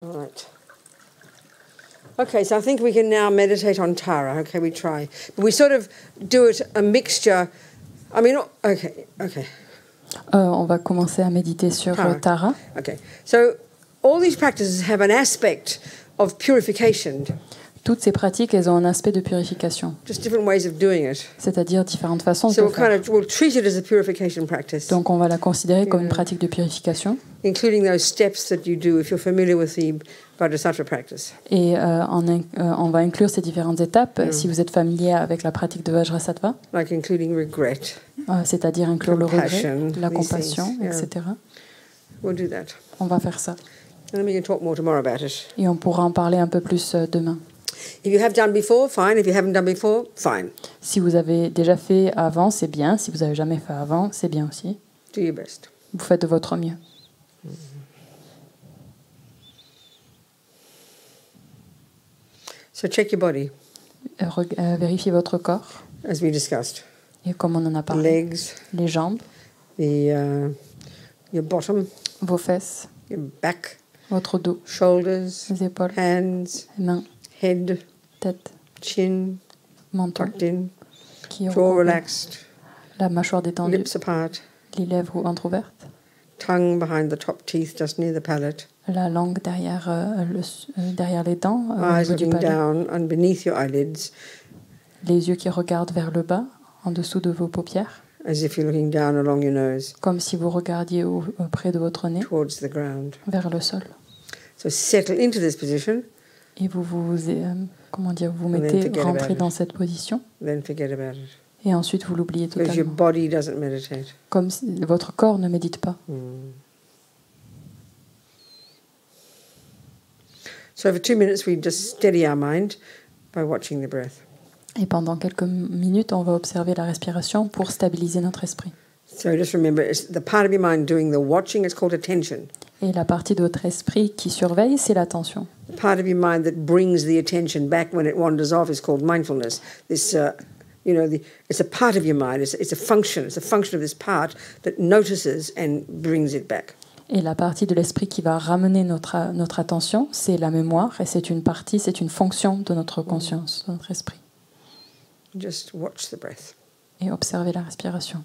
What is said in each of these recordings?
All right. Okay, so I think we can now meditate on Tara. Okay, we try. But we sort of do it a mixture. I mean, okay. On va commencer à méditer sur Tara. Okay, so all these practices have an aspect of purification. Toutes ces pratiques, elles ont un aspect de purification. Just different ways of doing it. C'est-à-dire différentes façons So de faire. we'll treat it as a purification practice. Donc on va la considérer comme une pratique de purification. Including those steps that you do if you're familiar with the Vajra practice. Et on va inclure ces différentes étapes si vous êtes familier avec la pratique de Vajrasattva. Like including regret. C'est-à-dire inclure le regret, la compassion, etc. We'll do that. On va faire ça. And then we can talk more tomorrow about it. Et on pourra en parler un peu plus demain. If you have done before, fine. If you haven't done before, fine. Si vous avez déjà fait avant, c'est bien. Si vous n'avez jamais fait avant, c'est bien aussi. Do your best. Vous faites de votre mieux. So check your body. Vérifiez votre corps. As we discussed. Et comme on en a parlé. Legs. Les jambes. Your bottom. Vos fesses. Your back. Votre dos. Shoulders. Les épaules. Hands. Les mains. Head. Tête. Chin. Menton. Tucked in. Jaw relaxed. La mâchoire détendue. Lips apart. Les lèvres entrouvertes. Tongue behind the top teeth, just near the palate. La langue derrière les dents. Eyes looking down and beneath your eyelids. Les yeux qui regardent vers le bas, en dessous de vos paupières. As if you're looking down along your nose. Comme si vous regardiez près de votre nez. Towards the ground. Vers le sol. So settle into this position. Et vous mettez rentrer dans cette position. Then forget about it. Et ensuite vous l'oubliez totalement. Because your body doesn't meditate. Comme si votre corps ne médite pas. So for 2 minutes we just steady our mind by watching the breath. Et pendant quelques minutes, on va observer la respiration pour stabiliser notre esprit. So just remember, it's the part of your mind doing the watching, it's called attention. Et la partie de votre esprit qui surveille, c'est l'attention. The part of your mind that brings the attention back when it wanders off is called mindfulness. This, it's a part of your mind. It's a function. It's a function of this part that notices and brings it back. Et la partie de l'esprit qui va ramener notre attention, c'est la mémoire, et c'est une fonction de notre conscience, de notre esprit. Just watch the breath. Et observer la respiration.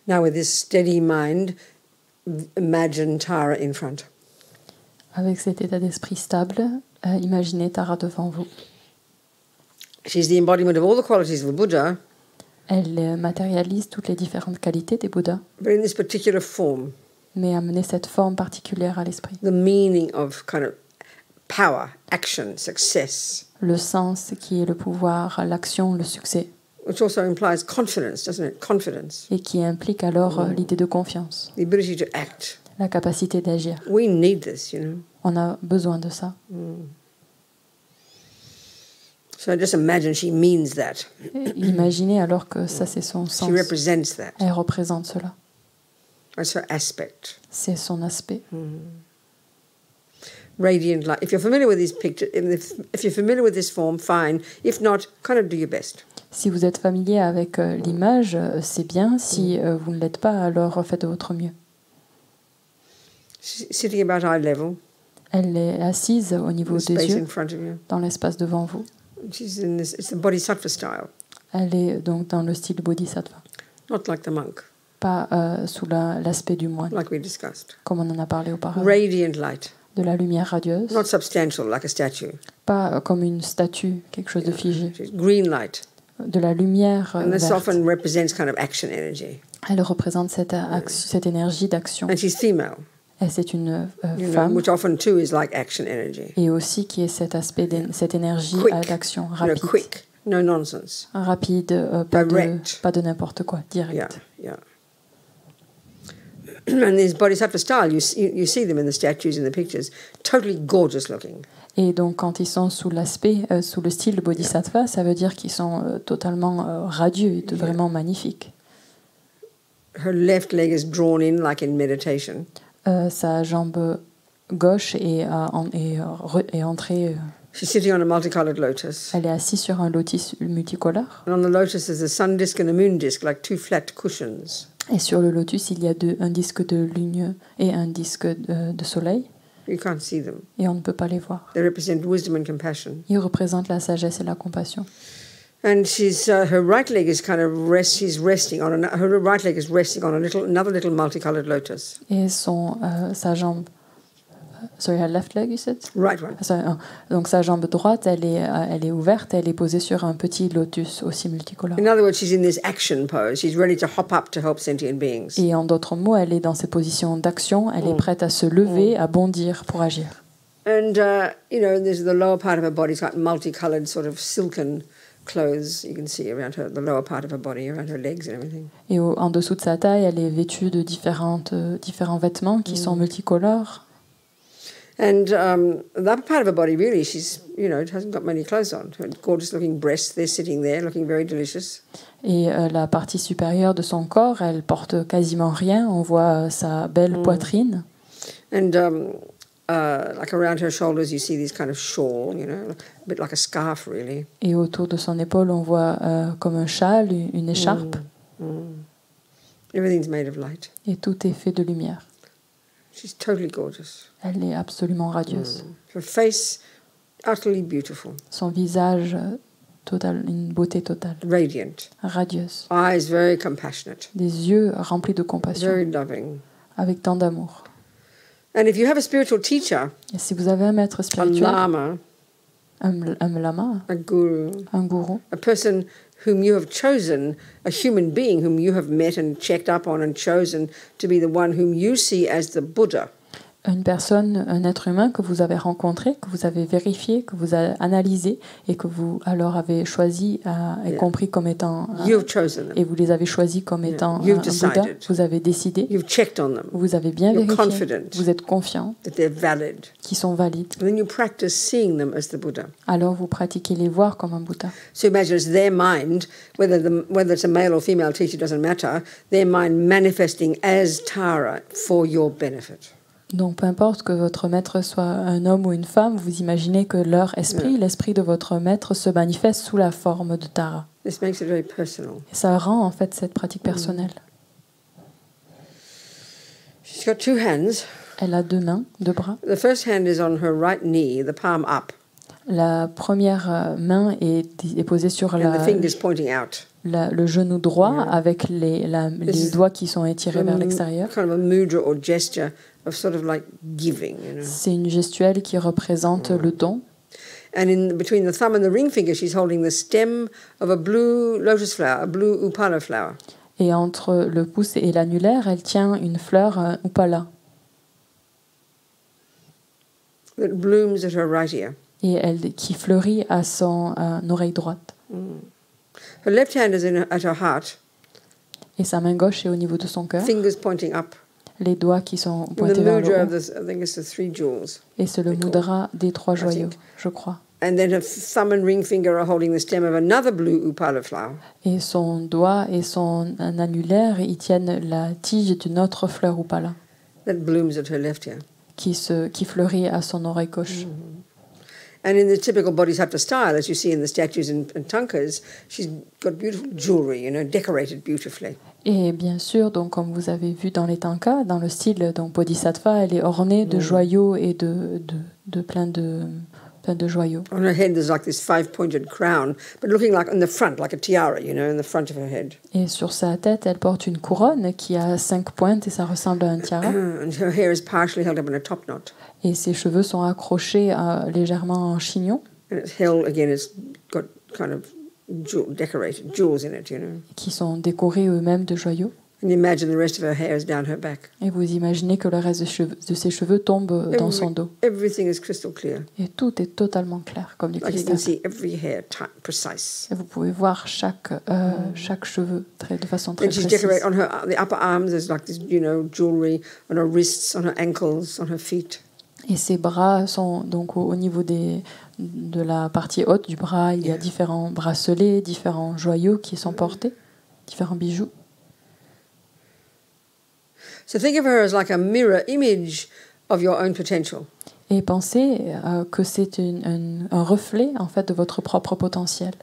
Now with this steady mind, imagine Tara in front. Avec cet état d'esprit stable, imaginez Tara devant vous. She's the embodiment of all the qualities of the Buddha. Elle matérialise toutes les différentes qualités des Bouddhas. But in this particular form. Mais amener cette forme particulière à l'esprit. The meaning of kind of power, action, success. Le sens qui est le pouvoir, l'action, le succès. Which also implies confidence, doesn't it? Confidence. Et qui implique alors l'idée de confiance. The ability to act. La capacité d'agir. We need this, you know. On a besoin de ça. So just imagine she means that. Imaginez alors que ça c'est son sens. She represents that. Elle représente cela. That's her aspect. C'est son aspect. Radiant light. If you're familiar with these pictures, if you're familiar with this form, fine. If not, kind of do your best. Si vous êtes familier avec l'image, c'est bien. Si vous ne l'êtes pas, alors faites de votre mieux. Sitting about eye level. Elle est assise au niveau des yeux, Front of you. dans l'espace devant vous. It's the bodhisattva style. Elle est donc dans le style bodhisattva. Not like the monk. Pas sous l'aspect du moine, like we discussed. Comme on en a parlé auparavant. Radiant light. De la lumière radieuse. Not substantial like a statue. Pas comme une statue, quelque chose de figé. Green light. De la lumière And this verte. often represents kind of action energy. Elle représente cette énergie d'action. And she's female. Et c'est une Femme. femme. Which often too is like action energy. Et aussi qui est cet aspect, cette énergie d'action rapide. Quick, no nonsense. Rapide, pas de n'importe quoi, direct. Yeah. And this bodhisattva style, you see them in the statues and the pictures, totally gorgeous looking. Et donc quand ils sont sous le style bodhisattva, ça veut dire qu'ils sont totalement radieux, vraiment magnifiques. Her left leg is drawn in like in meditation. Sa jambe gauche est entrée. She's sitting on a multicolored lotus. Elle est assise sur un lotus multicolore. And on the lotus there's a sun disk and a moon disk, like two flat cushions. Et sur le lotus, il y a un disque de lune et un disque de soleil. You can't see them. Et on ne peut pas les voir. They represent wisdom and compassion. Ils représentent la sagesse et la compassion. And her right leg is kind of she's resting on her right leg is resting on another little multicolored lotus. Et sa jambe, sorry, her left leg, you said? Right. Donc sa jambe droite, elle est ouverte, elle est posée sur un petit lotus aussi multicolore. In other words, she's in this action pose. She's ready to hop up to help sentient beings. Et en d'autres mots, elle est dans cette position d'action, elle est prête à se lever, à bondir pour agir. And there's the lower part of her body's got multicolored sort of silken clothes you can see around her, the lower part of her body, around her legs and everything. Et en dessous de sa taille, elle est vêtue de différents vêtements qui sont multicolores. And the upper part of her body, really, she's, hasn't got many clothes on. Her gorgeous looking breasts, they're sitting there looking very delicious. Et la partie supérieure de son corps, elle porte quasiment rien. On voit sa belle poitrine. And like around her shoulders, you see this kind of shawl, a bit like a scarf, really. Et autour de son épaule, on voit comme un châle, une écharpe. Everything's made of light. Et tout est fait de lumière. She's totally gorgeous. Elle est absolument radieuse. Her face, utterly beautiful. Son visage, une beauté totale. Radiant. Radieuse. Eyes very compassionate. Des yeux remplis de compassion. Very loving. Avec tant d'amour. And if you have a spiritual teacher, et si vous avez un maître spirituel, a lama, un lama, un gourou, a person whom you have chosen, a human being whom you have met and checked up on and chosen to be the one whom you see as the Buddha. Une personne, un être humain que vous avez rencontré, que vous avez vérifié, que vous avez analysé et que vous alors avez choisi et compris comme étant et vous les avez choisis comme étant un Bouddha. Vous avez décidé, vous avez bien vérifié, vous êtes confiant qu'ils sont valides. Alors vous pratiquez les voir comme un Bouddha. So imagine it's their mind, whether it's a male or female teacher doesn't matter, their mind manifesting as Tara for your benefit. Donc, peu importe que votre maître soit un homme ou une femme, vous imaginez que leur esprit, l'esprit de votre maître, se manifeste sous la forme de Tara. This makes it very personal. Et ça rend en fait cette pratique personnelle. She's got two hands. Elle a deux mains, deux bras. The first hand is on her right knee, the palm up. La première main est posée sur the fingers pointing out. Le genou droit avec les doigts qui sont étirés vers l'extérieur. Kind of a mudra or gesture of sort of like giving, C'est une gestuelle qui représente le don. And between the thumb and the ring finger, she's holding the stem of a blue lotus flower, a blue upala flower. Et entre le pouce et l'annulaire, elle tient une fleur upala. That blooms at her right ear. Et qui fleurit à son oreille droite. Her left hand is at her heart. Et sa main gauche est au niveau de son cœur. Fingers pointing up. Les doigts qui sont pointés vers le haut. I think it's the 3 jewels. Et c'est le mudra des 3 joyaux, je crois. And then her thumb and ring finger are holding the stem of another blue upala flower. Et son doigt et son annulaire, ils tiennent la tige d'une autre fleur upala. That blooms at her left ear. Qui fleurit à son oreille gauche. And in the typical bodhisattva style, as you see in the statues and tankas, she's got beautiful jewelry, you know, decorated beautifully. Et bien sûr, donc comme vous avez vu dans les tankas, dans le style donc bodhisattva, elle est ornée de joyaux et de plein de joyaux. On her head there's like this 5-pointed crown, but looking like on the front, like a tiara, you know, in the front of her head. Et sur sa tête, elle porte une couronne qui a 5 pointes et ça ressemble à un tiara. And her hair is partially held up in a top knot. Et ses cheveux sont accrochés légèrement en chignon. And it's held again. It's got kind of decorated jewels in it, you know. Qui sont décorés eux-mêmes de joyaux. And imagine the rest of her hair is down her back. Et vous imaginez que le reste de ses cheveux tombe dans son dos. Everything is crystal clear. Et tout est totalement clair, comme du cristal. You can see every hair precise. Et vous pouvez voir chaque cheveu de façon très précise. And she's decorated on the upper arms. There's like this, you know, jewelry on her wrists, on her ankles, on her feet. Et ses bras sont donc au niveau de la partie haute du bras. Il y a différents bracelets, différents joyaux qui sont portés, différents bijoux. So think of her as like a mirror image of your own potential. Et pensez que c'est un reflet en fait de votre propre potentiel.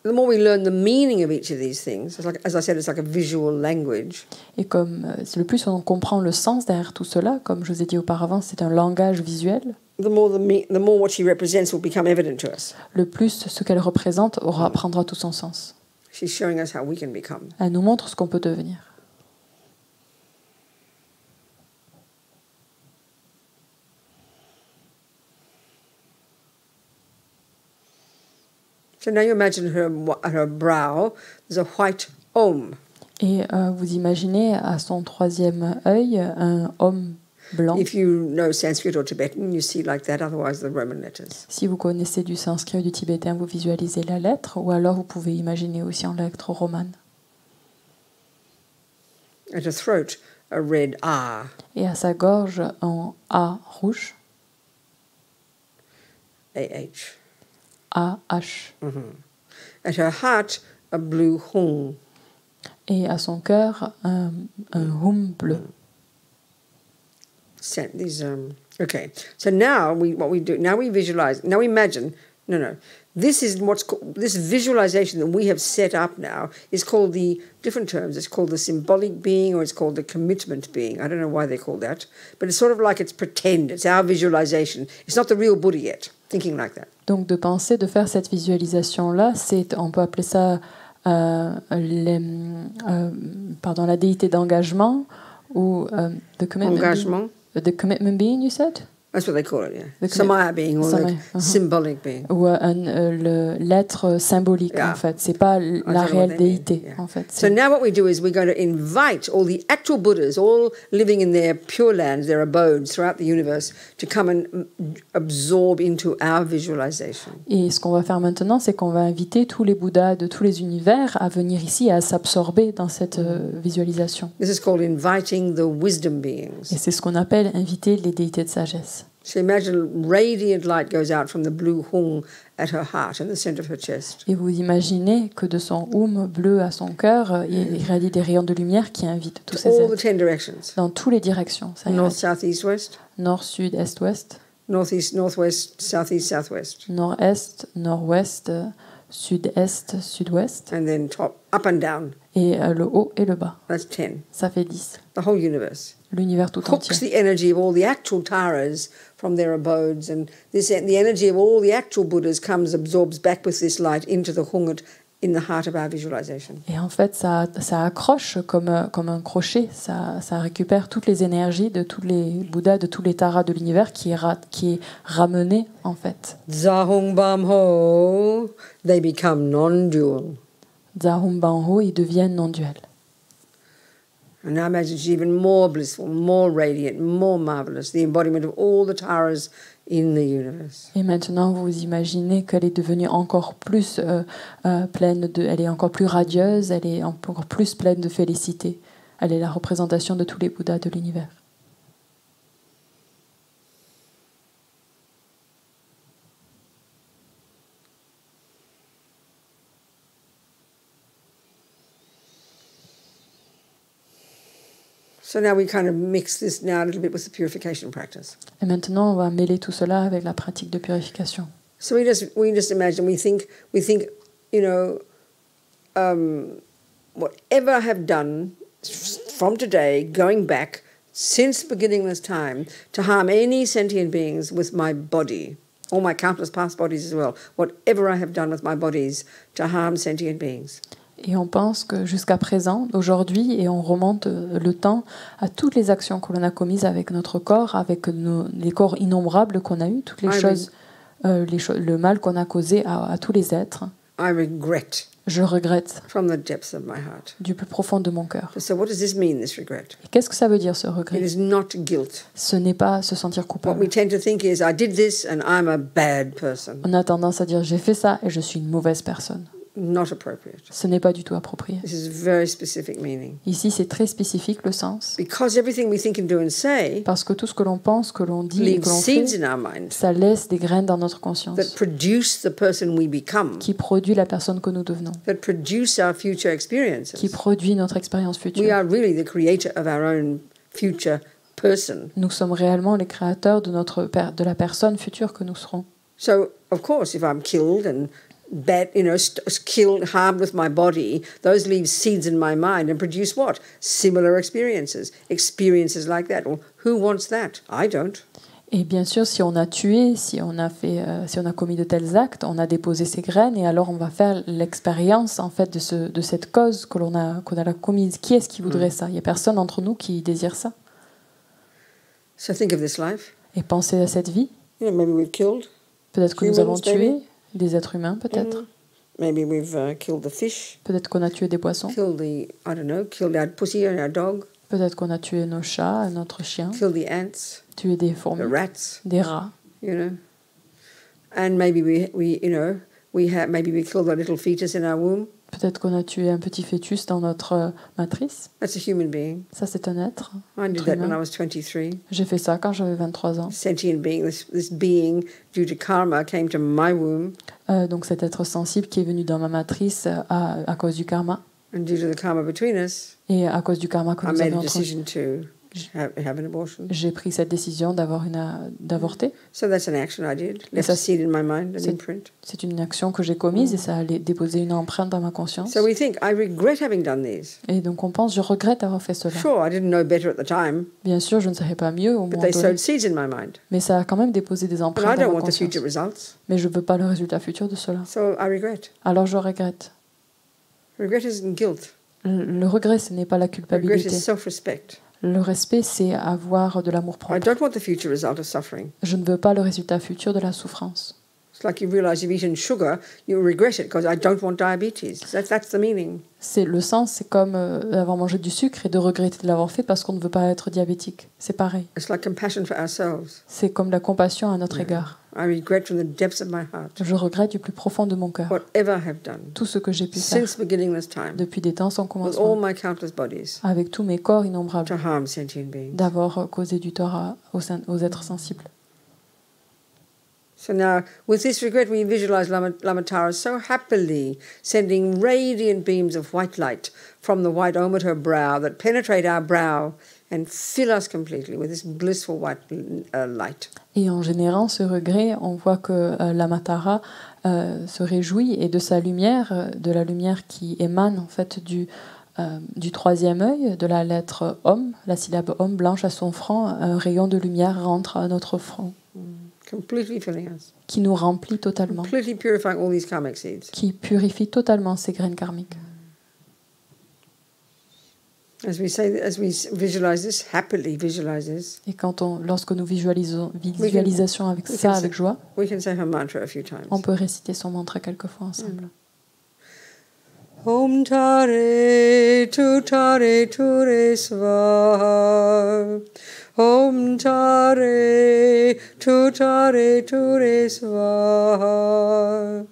The more we learn the meaning of each of these things, it's like, as I said, it's like a visual language. Et comme le plus on comprend le sens derrière tout cela, comme je vous ai dit auparavant, c'est un langage visuel. The more what she represents will become evident to us. Le plus ce qu'elle représente prendra tout son sens. She's showing us how we can become. Elle nous montre ce qu'on peut devenir. So now you imagine at her brow, there's a white Om. Et vous imaginez à son troisième œil un Om blanc. If you know Sanskrit or Tibetan, you see like that, otherwise the Roman letters. Si vous connaissez du sanskrit ou du tibétain, vous visualisez la lettre, ou alors vous pouvez imaginer aussi en lettre romane. At her throat, a red A. Et à sa gorge, un A rouge. A-H. A-H. At her heart, a blue Hung. Et à son cœur, un Hum bleu. Okay. So now what we do, now we visualize, now imagine, this is this visualization that we have set up now is called different terms, it's called the symbolic being or it's called the commitment being. I don't know why they're called that, but it's sort of like it's pretend, it's our visualization. It's not the real Buddha yet, thinking like that. Donc de penser, de faire cette visualisation-là, on peut appeler ça la déité d'engagement ou the commitment. The commitment being, you said? That's what they call it, yeah. Samaya being, or like symbolic being. Ou l'être symbolique, en fait. C'est pas la réelle déité, en fait. So now what we do is we're going to invite all the actual Buddhas, all living in their pure lands, their abodes throughout the universe, to come and absorb into our visualization. Et ce qu'on va faire maintenant, c'est qu'on va inviter tous les Bouddhas de tous les univers à venir ici, à s'absorber dans cette visualisation. This is called inviting the wisdom beings. Et c'est ce qu'on appelle inviter les déités de sagesse. So imagine radiant light goes out from the blue Hung at her heart, in the center of her chest. Et vous imaginez que de son Hum bleu à son cœur, il irradie des rayons de lumière qui invitent tous ces êtres. All the 10 directions. Dans toutes les directions. Ça North, south, east, west. Nord, sud, est, ouest. Northeast, northwest, southeast, southwest. Nord-est, nord-ouest, sud-est, sud-ouest. And then up and down. Et le haut et le bas. That's 10. Ça fait 10. The whole universe. L'univers tout entier. Hooks the energy of all the actual taras from their abodes, and the energy of all the actual Buddhas absorbs back with this light into the Hungat in the heart of our visualization. Et en fait, ça accroche comme un crochet, ça récupère toutes les énergies de tous les Bouddhas, de tous les taras de l'univers qui est ramené en fait. Zahung Bam Ho, they become non-dual. Zahung Bam Ho, ils deviennent non-duels. And now imagine she's even more blissful, more radiant, more marvelous, the embodiment of all the taras in the universe. Et maintenant, vous imaginez qu'elle est devenue encore plus elle est encore plus radieuse, elle est encore plus pleine de félicité. Elle est la représentation de tous les Bouddhas de l'univers. So now we kind of mix this now a little bit with the purification practice. Et maintenant, on va mêler tout cela avec la pratique de purification. So we just imagine, we think, whatever I have done from today, going back since beginningless time, to harm any sentient beings with my body, all my countless past bodies as well, whatever I have done with my bodies to harm sentient beings. Et on pense que jusqu'à présent, aujourd'hui, et on remonte le temps à toutes les actions que l'on a commises avec notre corps, avec les corps innombrables qu'on a eus, toutes les choses, le mal qu'on a causé à tous les êtres. I regret. Je regrette from the depths of my heart. Du plus profond de mon cœur. So what does this mean, this regret? Et qu'est-ce que ça veut dire, ce regret? It is not guilt. Ce n'est pas se sentir coupable. What we tend to think is, I did this and I'm a bad person. On a tendance à dire, j'ai fait ça et je suis une mauvaise personne. Not appropriate. Ce n'est pas du tout approprié. This is very specific meaning. Ici, c'est très spécifique le sens. Because everything we think and do and say, parce que tout ce que l'on pense, que l'on dit et que l'on fait, ça laisse des graines dans notre conscience. That produce the person we become. Qui produit la personne que nous devenons. That produce our future experiences. Qui produit notre expérience future. We are really the creator of our own future person. Nous sommes réellement les créateurs de la personne future que nous serons. So, of course, if I'm killed and bad, killed, harmed with my body, those leave seeds in my mind and produce what? Similar experiences like that. Well, who wants that? I don't. Et bien sûr, si on a tué, si on a commis de tels actes, on a déposé ces graines et alors on va faire l'expérience en fait de cette cause qu'on a commise. Qui est-ce qui voudrait ça? Il n'y a personne d'entre nous qui désire ça. So think of this life. Et pensez à cette vie. Maybe we've killed. Peut-être que nous avons tué des êtres humains, peut-être. Maybe we've killed the fish. Peut-être qu'on a tué des poissons. Killed our pussy and our dog. Peut-être qu'on a tué nos chats, notre chien. Killed the ants. Tué des fourmis. The rats. Des rats. And maybe we killed a little fetus in our womb. Peut-être qu'on a tué un petit fœtus dans notre matrice. That's a human being. Ça, c'est un être. I did that when I was 23. J'ai fait ça quand j'avais 23 ans. Sentient being, this being, due to karma, came to my womb. Donc cet être sensible qui est venu dans ma matrice à cause du karma. And due to the karma between us, et à cause du karma que nous avons entre nous. Have an abortion. J'ai pris cette décision d'avorter. So that's an action I did. Left a seed in my mind, an imprint. C'est une action que j'ai commise et ça a déposé une empreinte dans ma conscience. So we think, I regret having done these. Et donc on pense, je regrette d'avoir fait cela. Sure, I didn't know better at the time. Bien sûr, je ne savais pas mieux au moment donné. But they sowed seeds in my mind. Mais ça a quand même déposé des empreintes But I dans don't ma want the conscience. future results. Mais je veux pas le résultat futur de cela. So I regret. Alors je regrette. Regret isn't guilt. Le regret, ce n'est pas la culpabilité. Regret is self-respect. Le respect, c'est avoir de l'amour propre. I don't want the future result of suffering. Je ne veux pas le résultat futur de la souffrance. It's like you realize you've eaten sugar, you regret it because I don't want diabetes. That's the meaning. C'est le sens, c'est comme d'avoir mangé du sucre et de regretter de l'avoir fait parce qu'on ne veut pas être diabétique. C'est pareil. It's like compassion for ourselves. C'est comme la compassion à notre égard. I regret from the depths of my heart. Je regrette du plus profond de mon cœur. Whatever I have done. Tout ce que j'ai pu faire. Since beginningless time. Depuis des temps sans commencement. With all my countless bodies. Avec tous mes corps innombrables. To harm sentient beings. D'avoir causé du tort aux êtres sensibles. So now, with this regret, we visualize Lamatara so happily sending radiant beams of white light from the white dome at her brow that penetrate our brow and fill us completely with this blissful white light. Et en générant ce regret, on voit que Lamatara se réjouit et de sa lumière, de la lumière qui émane en fait du troisième œil, de la lettre Om, la syllabe Om blanche à son front, un rayon de lumière rentre à notre front. Completely filling us. Qui nous remplit totalement. Completely purifying all these karmic seeds. Qui purifie totalement ces graines karmiques. As we visualize this, happily visualize this. Et lorsque nous visualisons avec ça avec joie, we can say her mantra a few times. On peut réciter son mantra quelques fois ensemble. Om tare ture svaha. Om tare ture svaha.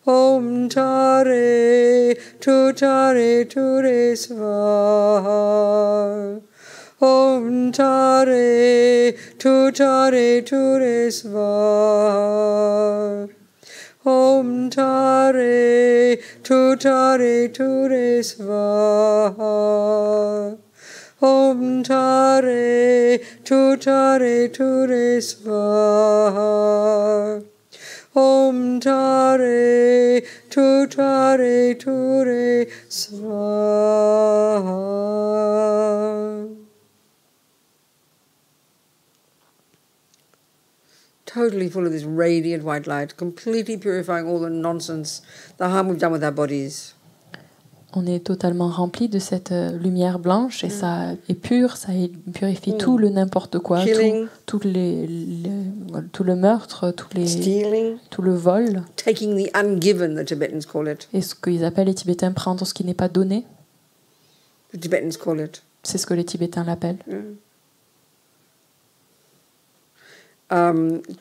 Om tare ture svaha. Om tare ture svaha. Om tare ture svaha. Om tare ture svaha. Om Tare Ture Svaha. Totally full of this radiant white light, completely purifying all the nonsense, the harm we've done with our bodies. On est totalement rempli de cette lumière blanche et ça est pur, ça purifie tout le n'importe quoi, tout le meurtre, tout le vol. Taking the ungiven, the Tibetans call it. Et ce qu'ils appellent les Tibétains prendre ce qui n'est pas donné. The Tibetans call it. C'est ce que les Tibétains l'appellent.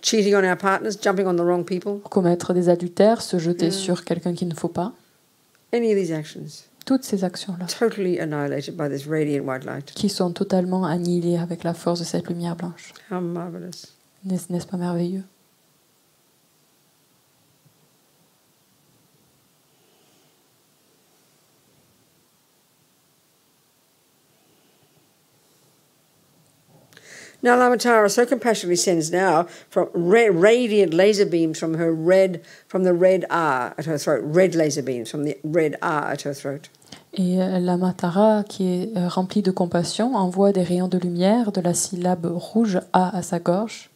Cheating on our partners, jumping on the wrong people. Commettre des adultères, se jeter sur quelqu'un qu'il ne faut pas. Any of these actions. Toutes ces actions-là. Totally annihilated by this radiant white light. Qui sont totalement annihilées avec la force de cette lumière blanche. How marvelous. N'est-ce pas merveilleux? Now Lama Tara so compassionately sends now from radiant laser beams from the red R at her throat, red laser beams from the red R at her throat. Et Lama Tara, qui est remplie de compassion, envoie des rayons de lumière de la syllabe rouge A à sa gorge,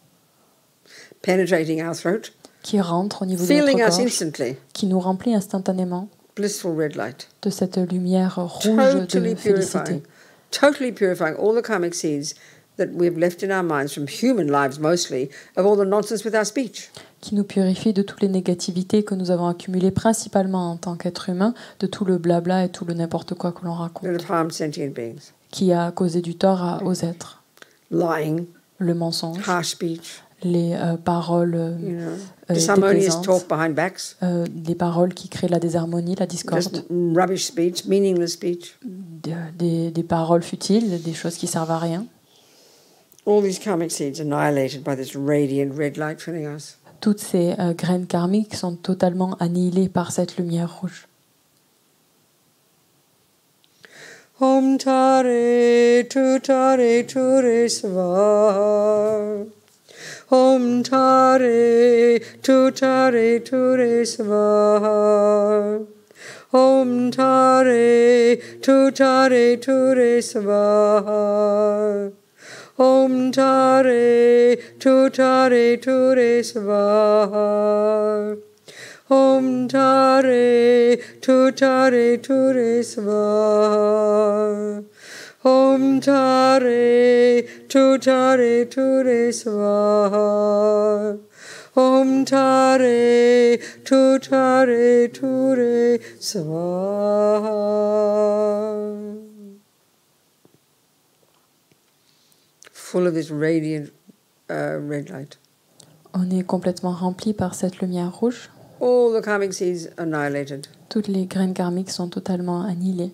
penetrating our throat, qui rentre au niveau de notre gorge, instantly, qui nous remplit instantanément blissful red light, de cette lumière rouge de félicité. Totally purifying all the karmic seeds that we've left in our minds from human lives mostly, of all the nonsense with our speech. Qui nous purifie de toutes les négativités que nous avons accumulées principalement en tant qu'être humain, de tout le blabla et tout le n'importe quoi que l'on raconte, qui a causé du tort aux êtres. Lying, le mensonge, harsh speech, les paroles disharmonious talk behind backs, des paroles qui créent la désharmonie, la discorde, just rubbish speech, meaningless speech, des paroles futiles, des choses qui servent à rien. All these karmic seeds annihilated by this radiant red light filling us. Toutes ces graines karmiques sont totalement annihilées par cette lumière rouge. Om Tare Ture Svaha. Om Tare Ture Svaha. Om Tare Ture Svaha. Om Tare Ture Svaha. Om Tare Ture Svaha. Om Tare Ture Svaha. Om Tare Ture Svaha. Full of this radiant red light. On est complètement rempli par cette lumière rouge. All the karmic seeds annihilated. Toutes les graines karmiques sont totalement annihilées.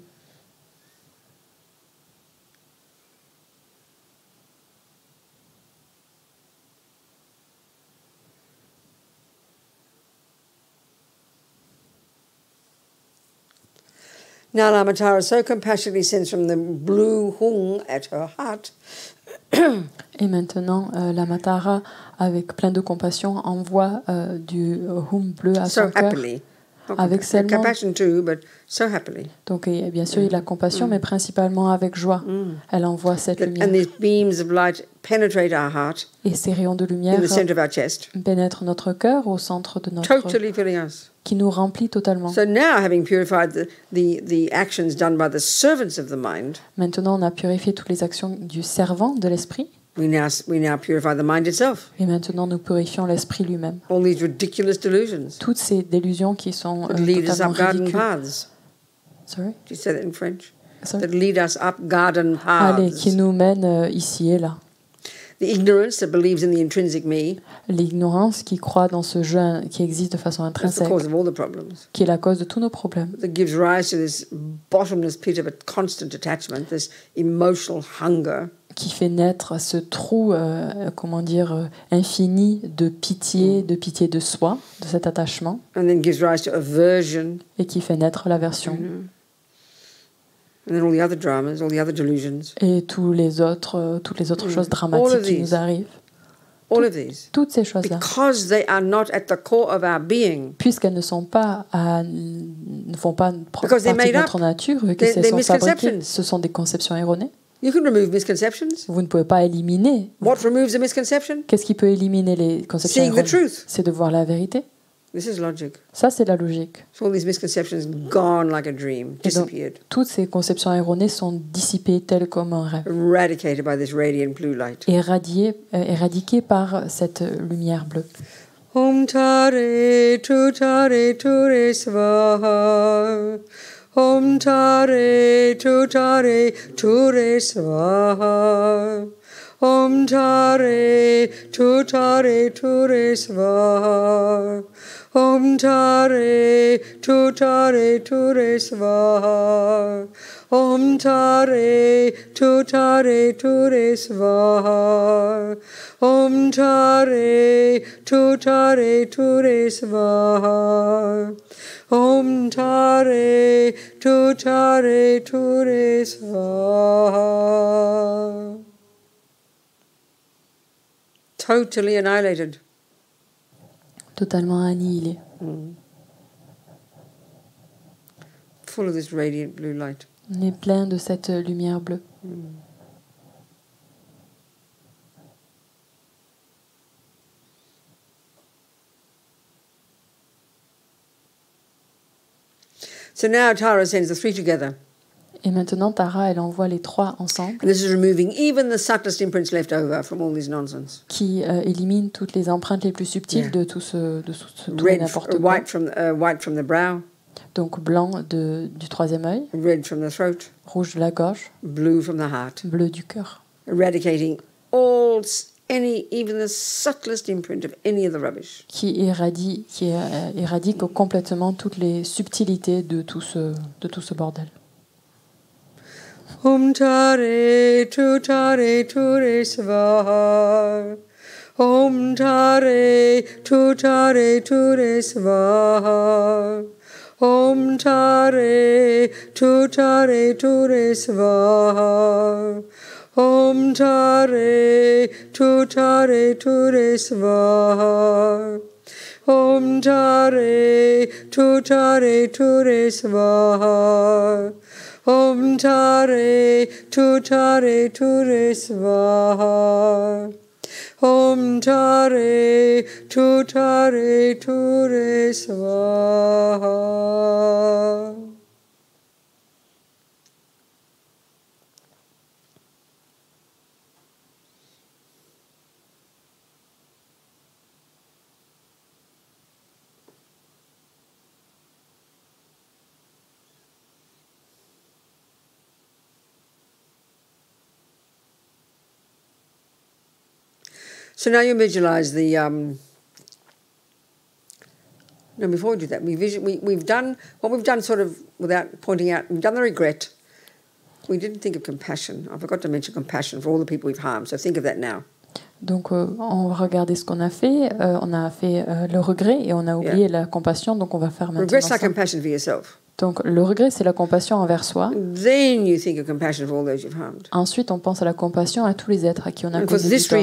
Now Lama Tara so compassionately sends from the blue hung at her heart. Et maintenant, Lama Tara, avec plein de compassion, envoie du hum bleu à son cœur. Avec seulement... Compassion too, but so happily. Donc, bien sûr, il y a la compassion, mais principalement avec joie. Elle envoie cette lumière. And these beams of light penetrate our heart. Et ces rayons de lumière in the center of our chest. Pénètrent notre cœur au centre de notre... Totally filling us. Qui nous remplit totalement. So now, having purified the actions done by the servants of the mind. Maintenant, on a purifié toutes les actions du servant de l'esprit. We now purify the mind itself. Et maintenant, nous purifions l'esprit lui-même. All these ridiculous delusions. Toutes ces délusions qui sont that lead us up garden ridicules. Paths. Sorry? Do you say that in French? Sorry? That lead us up garden paths. Allez, qui nous mènent ici et là. The ignorance that believes in the intrinsic me. L'ignorance qui croit dans ce jeu qui existe de façon intrinsèque. That's the cause of all the problems. Qui est la cause de tous nos problèmes. That gives rise to this bottomless pit of a constant attachment, this emotional hunger. Qui fait naître ce trou, infini de pitié de soi, de cet attachement. And then gives rise to aversion. Et qui fait naître l'aversion. And then all the other dramas, all the other delusions. Et toutes les autres choses dramatiques qui nous arrivent. All of these. Toutes ces choses-là. Because they are not at the core of our being. Puisqu'elles ne font pas partie de notre nature, que sont fabriquées, ce sont des conceptions erronées. You can remove misconceptions. Vous ne pouvez pas éliminer. What removes a misconception? Qu'est-ce qui peut éliminer les conceptions erronées? Seeing the truth. C'est de voir la vérité. This is logic. Ça, c'est la logique. So all these misconceptions gone like a dream, disappeared. Toutes ces conceptions erronées sont dissipées telles comme un rêve. Eradicated by this radiant blue light. Éradiquées par cette lumière bleue. Om tare ture svaha. Om tare ture svaha. Om tare ture svaha. Om tare ture svaha. Om tare ture svaha. Om tare ture svaha. Om tare ture svaha. Totally annihilated. Totalement annihilé. Full of this radiant blue light. On est plein de cette lumière bleue. So now Tara sends the three together. Et maintenant, Tara, elle envoie les trois ensemble. And this is removing even the subtlest imprints left over from all this nonsense. Qui élimine toutes les empreintes les plus subtiles de tout ce tout et n'importe quoi. White from the brow. Donc blanc du troisième œil. Red from the throat. Rouge de la gorge. Blue from the heart. Bleu du cœur. Eradicating even the subtlest imprint of any of the rubbish. Qui éradique complètement toutes les subtilités de tout ce bordel. Om tare ture svaha. Om tare ture svaha. Om tare ture svaha. Om tare ture svaha. Om tare ture svaha. Om tare ture svaha. Om tare ture svaha. So now you visualize the. No, before we do that, we've done what we've done sort of without pointing out. We've done the regret. We didn't think of compassion. I forgot to mention compassion for all the people we've harmed. So think of that now. Donc, on va regarder ce qu'on a fait. On a fait le regret et on a oublié la compassion. Donc, on va faire maintenant. Regret's like compassion for yourself. Donc, le regret, c'est la compassion envers soi. Then you think of compassion for all those you've harmed. Ensuite, on pense à la compassion à tous les êtres à qui on a causé du tort.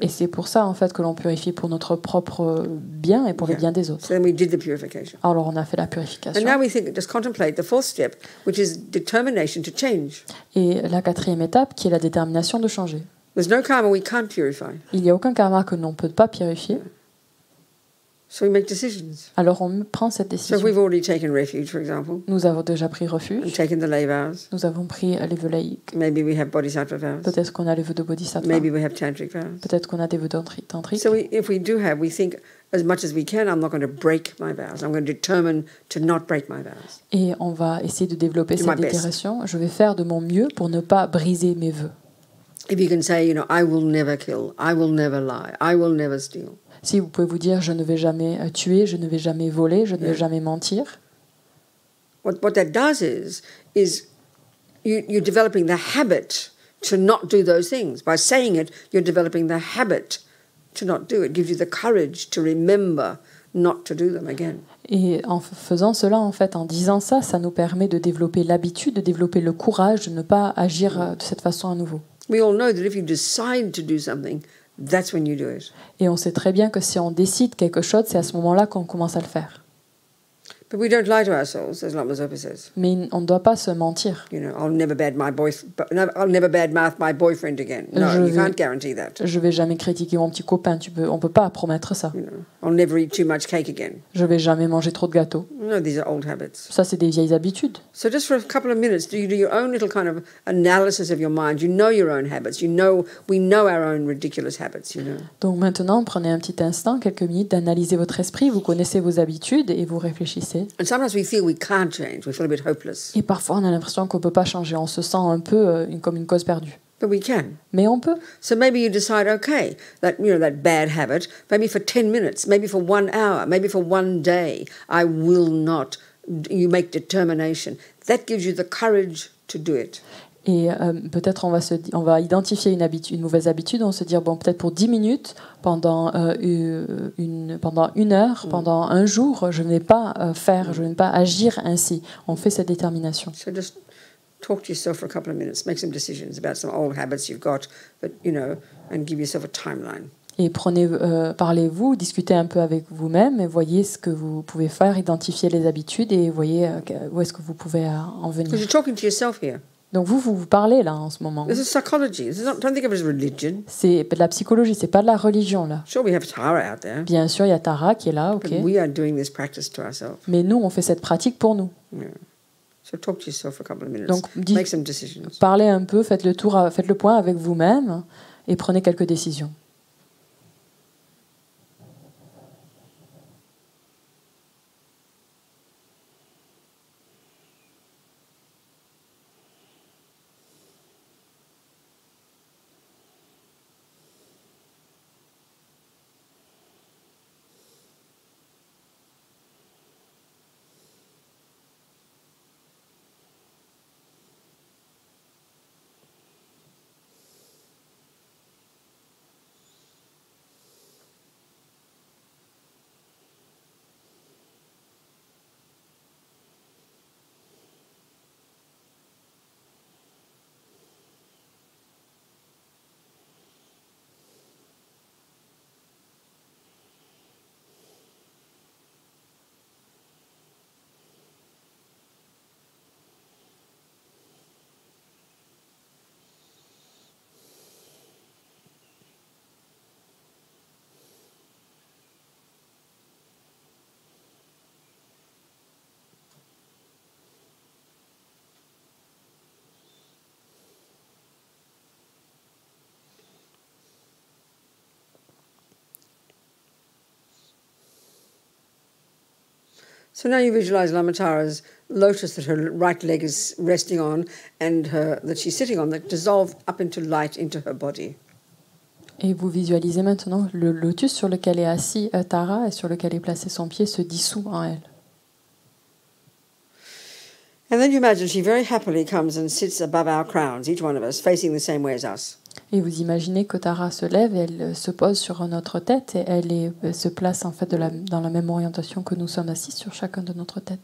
Et c'est pour ça, en fait, que l'on purifie pour notre propre bien et pour le bien des autres. So then we did the purification. Alors, on a fait la purification. And now we think, just contemplate the fourth step, which is determination to change. Et la quatrième étape, qui est la détermination de changer. There's no karma we can't purify. Il n'y a aucun karma que l'on ne peut pas purifier. So we make decisions. Alors on prend cette décision. So we've already taken refuge, for example. Nous avons déjà pris refuge. And taken the lay vows. Nous avons pris les vœux laïques. Maybe we have bodhisattva vows. Peut-être qu'on a les vœux de bodhisattva. Maybe we have tantric vows. Peut-être qu'on a des vœux tantriques. So if we do have, we think as much as we can, I'm not going to break my vows. I'm going to determine to not break my vows. Et on va essayer de développer cette déclaration. Je vais faire de mon mieux pour ne pas briser mes vœux. If you can say, I will never kill, I will never lie, I will never steal. Si vous pouvez vous dire, je ne vais jamais tuer, je ne vais jamais voler, je ne vais jamais mentir. What that does is you're developing the habit to not do those things. By saying it, you're developing the habit to not do it. It gives you the courage to remember not to do them again. Et en faisant cela, en fait, en disant ça, ça nous permet de développer l'habitude, de développer le courage de ne pas agir de cette façon à nouveau. We all know that if you decide to do something, that's when you do it. Et on sait très bien que si on décide quelque chose, c'est à ce moment-là qu'on commence à le faire. But we don't lie to ourselves, as Lama Zopa says. Mais on ne doit pas se mentir. You know, I'll never badmouth my boyfriend again. No, you can't guarantee that. Je vais jamais critiquer mon petit copain. On peut pas promettre ça. You know, I'll never eat too much cake again. Je vais jamais manger trop de gâteaux. No, these are old habits. Ça, c'est des vieilles habitudes. So just for a couple of minutes, do your own little kind of analysis of your mind. You know your own habits. We know our own ridiculous habits. You know. Donc maintenant, prenez un petit instant, quelques minutes, d'analyser votre esprit. Vous connaissez vos habitudes et vous réfléchissez. And sometimes we feel we can't change. We feel a bit hopeless. Et parfois, on a l'impression qu'on peut pas changer. On se sent un peu comme une cause perdue. But we can. Mais on peut. So maybe you decide, okay, that bad habit, maybe for 10 minutes, maybe for 1 hour, maybe for 1 day, I will not. You make determination. That gives you the courage to do it. Et peut-être on va identifier une mauvaise habitude, on se dire, bon, peut-être pour 10 minutes, pendant 1 heure, pendant un jour, je ne vais pas je ne vais pas agir ainsi. On fait cette détermination. So just talk to yourself for a couple of minutes, make some decisions about some old habits you've got, but, and give yourself a timeline. Et parlez-vous, discutez un peu avec vous-même et voyez ce que vous pouvez faire, identifiez les habitudes et voyez où est-ce que vous pouvez en venir. Because you're talking to yourself here. Donc vous parlez là en ce moment. This is psychology. Don't think of it as religion. C'est de la psychologie, c'est pas de la religion là. Sure, we have Tara out there. Bien sûr, il y a Tara qui est là, ok. But we are doing this practice to ourselves. Mais nous, on fait cette pratique pour nous. Yeah. So talk to yourself for a couple of minutes. Donc, make some decisions. Parlez un peu, faites le point avec vous-même et prenez quelques décisions. So now you visualize Lama Tara's lotus that her right leg is resting on and that she's sitting on, that dissolve up into light into her body. Et vous visualisez maintenant le lotus sur lequel est assis Tara et sur lequel est placé son pied se dissout en elle. And then you imagine she very happily comes and sits above our crowns, each one of us, facing the same way as us. Et vous imaginez que Tara se lève et elle se pose sur notre tête et elle se place en fait dans la même orientation que nous sommes assis sur chacun de notre tête.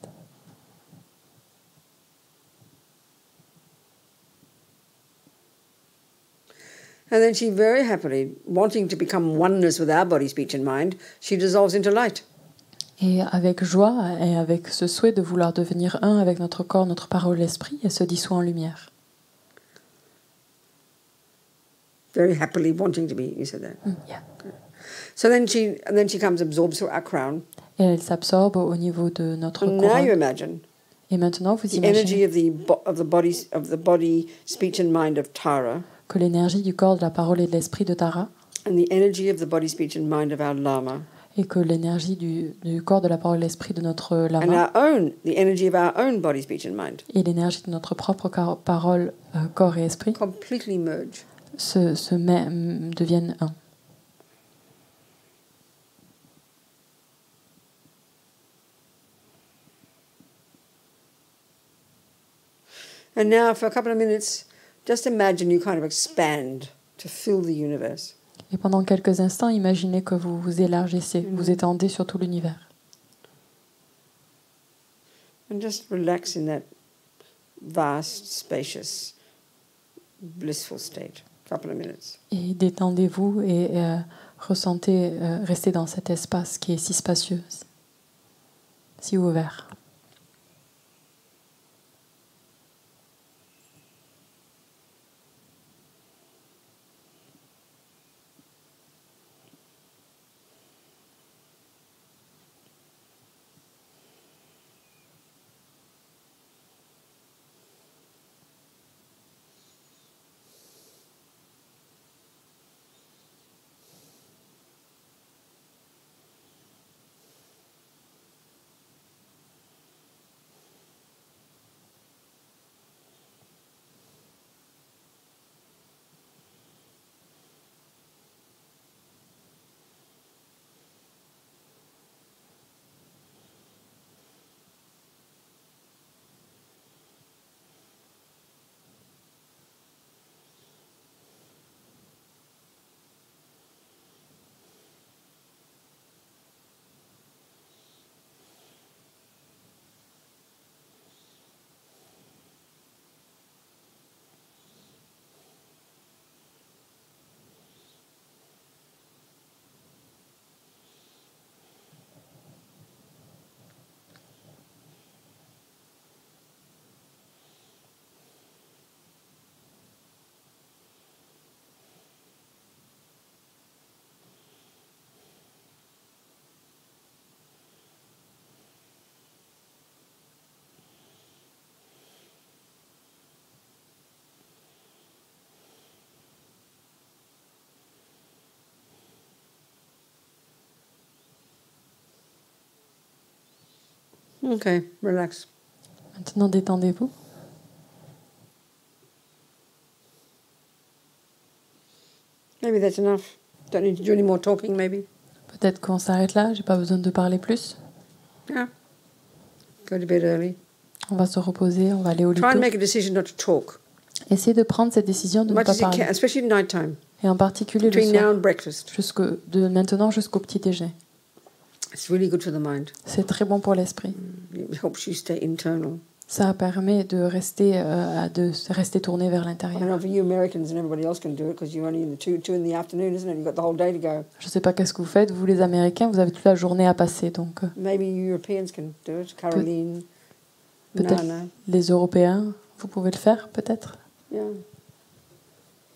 And then she very happily, wanting to become oneness with our body, speech and mind, she dissolves into light. Et avec joie et avec ce souhait de vouloir devenir un avec notre corps, notre parole, l'esprit, elle se dissout en lumière. Very happily wanting to be, you said that. Yeah. So then she comes, absorbs our crown. Et elle s'absorbe au niveau de notre And now you couronne. imagine Et maintenant, vous the energy imaginez of the body, speech and mind of Tara, que l'énergie du corps, de la parole et de l'esprit de Tara, and the energy of the body, speech and mind of our Lama, et que l'énergie du corps, de la parole et de l'esprit de notre and lama, the energy of our own body, speech and mind, et l'énergie de notre propre parole, corps et esprit, completely merge. deviennent un. And now, for a couple of minutes, just imagine you kind of expand to fill the universe. Et pendant quelques instants, imaginez que vous vous élargissez, vous étendez sur tout l'univers. And just relax in that vast, spacious, blissful state. couple of minutes. Et détendez-vous et ressentez, restez dans cet espace qui est si spacieux, si ouvert. Okay, relax. Maintenant, détendez-vous. Maybe that's enough. Don't need to do any more talking, maybe. Peut-être qu'on s'arrête là, j'ai pas besoin de parler plus. Yeah. Go to bed early. On va se reposer, on va aller au lit Try and tôt. make a decision not to talk. Essayez de prendre cette décision de ne Much pas as you parler. can, especially at night time. Et en particulier le Between now soir, and breakfast. de maintenant jusqu'au petit déjeuner. It's really good for the mind. C'est très bon pour l'esprit. It helps you stay internal. Ça permet de rester tourné vers I l'intérieur. don't know for you Americans and everybody else can do it because you're only in the two in the afternoon, isn't it? You've got the whole day to go. Je ne sais pas qu'est-ce que vous faites, vous les Américains, vous avez toute la journée à passer, donc Maybe Europeans can do it. Caroline, peut-être Nana. les Européens, vous pouvez le faire, peut-être. Yeah.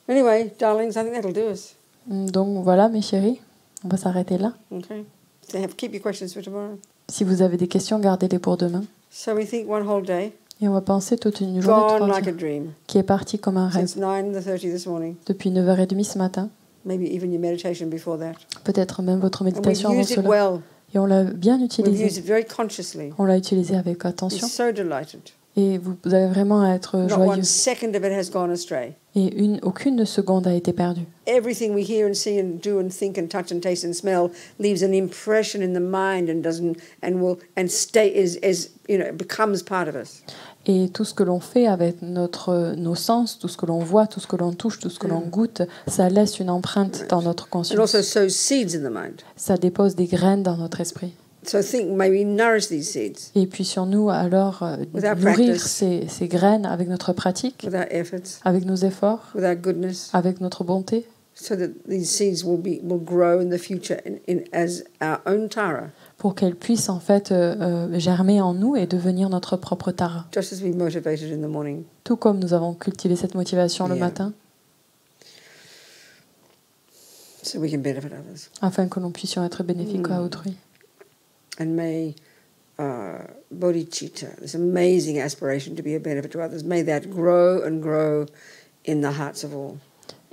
Anyway, darlings, I think that'll do us. Donc voilà, mes chéris, on va s'arrêter là. Okay. So keep your questions for tomorrow. Si vous avez des questions, gardez-les pour demain. So we think one whole day. Et on va penser toute une journée Gone toute like a entière, dream. qui est partie comme un rêve. Since 9:30 this morning. Depuis 9h30 ce matin, Maybe even your meditation before that. peut-être même votre And we've méditation avant used it cela. well. Et on l'a bien We've used utilisé. it very consciously. On l'a utilisé avec I'm attention. so delighted. Et vous avez vraiment à être Not one joyeux. second of it has gone astray. Et aucune seconde a été perdue. Everything we hear and see and do and think and touch and taste and smell leaves an impression in the mind and doesn't and will and stay is becomes part of us. Et tout ce que l'on fait avec nos sens, tout ce que l'on voit, tout ce que l'on touche, tout ce que l'on goûte, ça laisse une empreinte dans notre And also conscience. sows seeds in the mind. Ça dépose des graines dans notre esprit. So think maybe nourish these seeds Et puissions-nous alors Without nourrir practice. ces graines avec notre pratique, with our efforts, avec nos efforts, with our goodness, avec notre bonté, so that these seeds will grow in the future as our own Tara, pour qu'elles puissent en fait germer en nous et devenir notre propre Tara. just as we motivated in the morning. Tout comme nous avons cultivé cette motivation le Yeah. matin, So we can benefit others. afin que nous puissions être bénéfiques à autrui. And may bodhicitta, this amazing aspiration to be a benefit to others, may that grow and grow in the hearts of all.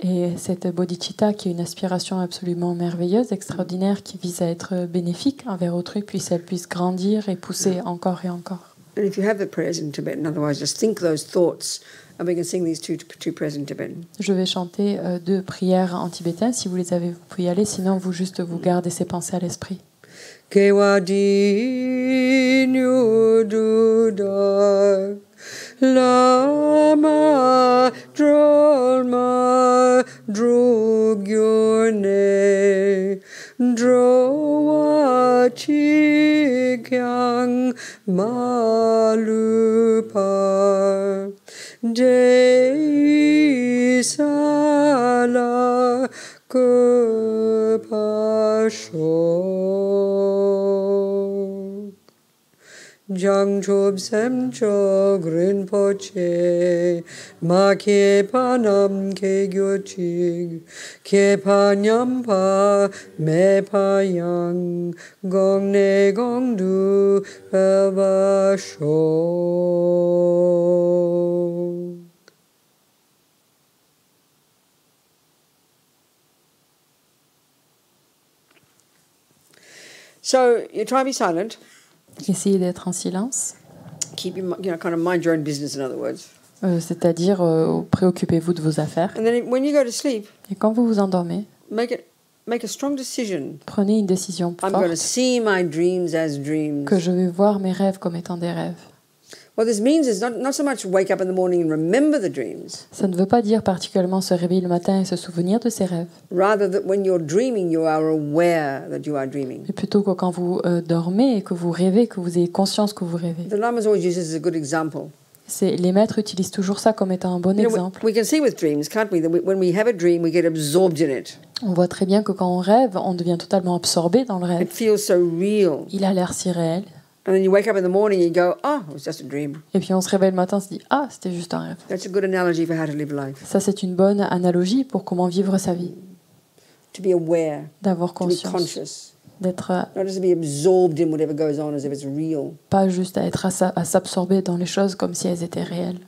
Et cette bodhicitta, qui est une aspiration absolument merveilleuse, extraordinaire, qui vise à être bénéfique envers autrui, elle puisse grandir et pousser encore et encore. And if you have the prayers in Tibetan, otherwise just think those thoughts, and we can sing these two prayers in Tibetan. Je vais chanter 2 prières en tibétain. Si vous les avez, vous pouvez y aller. Sinon, vous gardez ces pensées à l'esprit. Kewadi nyududak lama drolma drugyone drowa chikyang malupa de sa shok Jangchob semchok rinpoche ma kepa nam ke gyochig kepa nyampa me pa yang gong ne gong du baba shok. So you try to be silent. Essayez d'être en silence. Keep your, kind of mind your own business, in other words. C'est-à-dire, préoccupez-vous de vos affaires. And then when you go to sleep, et quand vous vous endormez, make a strong decision. Prenez une décision forte. I'm going to see my dreams as dreams. Que je vais voir mes rêves comme étant des rêves. What this means is not so much wake up in the morning and remember the dreams. Ça ne veut pas dire particulièrement se réveiller le matin et se souvenir de ses rêves. Rather that when you're dreaming, you are aware that you are dreaming. Mais plutôt que quand vous dormez et que vous rêvez, que vous ayez conscience que vous rêvez. The Lamas always use this as a good example. Les maîtres utilisent toujours ça comme étant un bon exemple. We can see with dreams, can't we? That when we have a dream, we get absorbed in it. On voit très bien que quand on rêve, on devient totalement absorbé dans le rêve. It feels so real. Il a l'air si réel. And then you wake up in the morning and you go, oh, it was just a dream. Et puis on se réveille le matin, on se dit, ah, c'était juste un rêve. That's a good analogy for how to live life. Ça, c'est une bonne analogie pour comment vivre sa vie. To be aware. D'avoir conscience. To be conscious. D'être not just to be absorbed in whatever goes on as if it's real. Pas juste à être à s'absorber dans les choses comme si elles étaient réelles.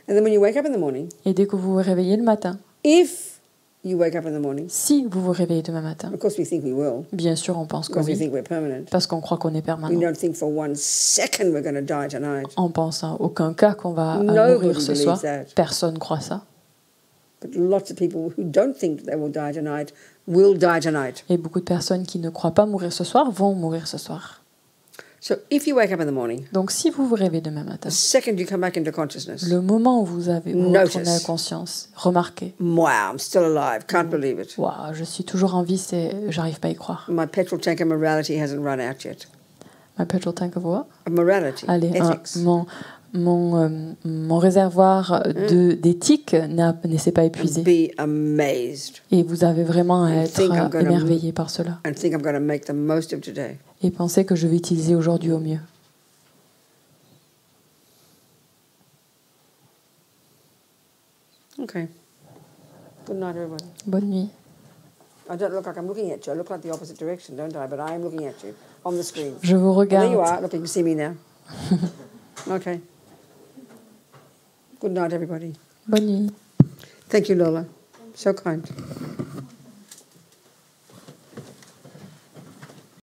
And then when you wake up in the morning, et dès que vous vous réveillez le matin, if you wake up in the morning, si vous vous réveillez demain matin, of course we think we will, bien sûr on pense que we oui, think we're permanent. Parce qu'on croit qu'on est permanent. We don't think for 1 second we're going to die tonight. On pense à aucun cas qu'on va mourir ce soir. Personne croit ça. But lots of people who don't think they will die tonight will die tonight. Et beaucoup de personnes qui ne croient pas mourir ce soir vont mourir ce soir. So if you wake up in the morning, donc si vous vous réveillez demain matin, the second you come back into consciousness, le moment où vous retournez à la conscience, remarquez. Wow, I'm still alive. Can't believe it. Wow, je suis toujours en vie, j'arrive pas à y croire. My petrol tank of morality hasn't run out yet. My petrol tank of what? Of morality. Allez, ethics. Mon réservoir d'éthique ne s'est pas épuisé. Be amazed. Et vous avez vraiment à être émerveillé par cela. And think I'm going to make the most of today. Et pensez que je vais utiliser aujourd'hui au mieux. Okay. Good night, everybody. Bonne nuit. I don't look like I'm looking at you. I look like the opposite direction, don't I? But I am looking at you on the screen. Je vous regarde. There you are. Look, you can see me now. Okay. Good night, everybody. Bonne nuit. Thank you, Lola. So kind.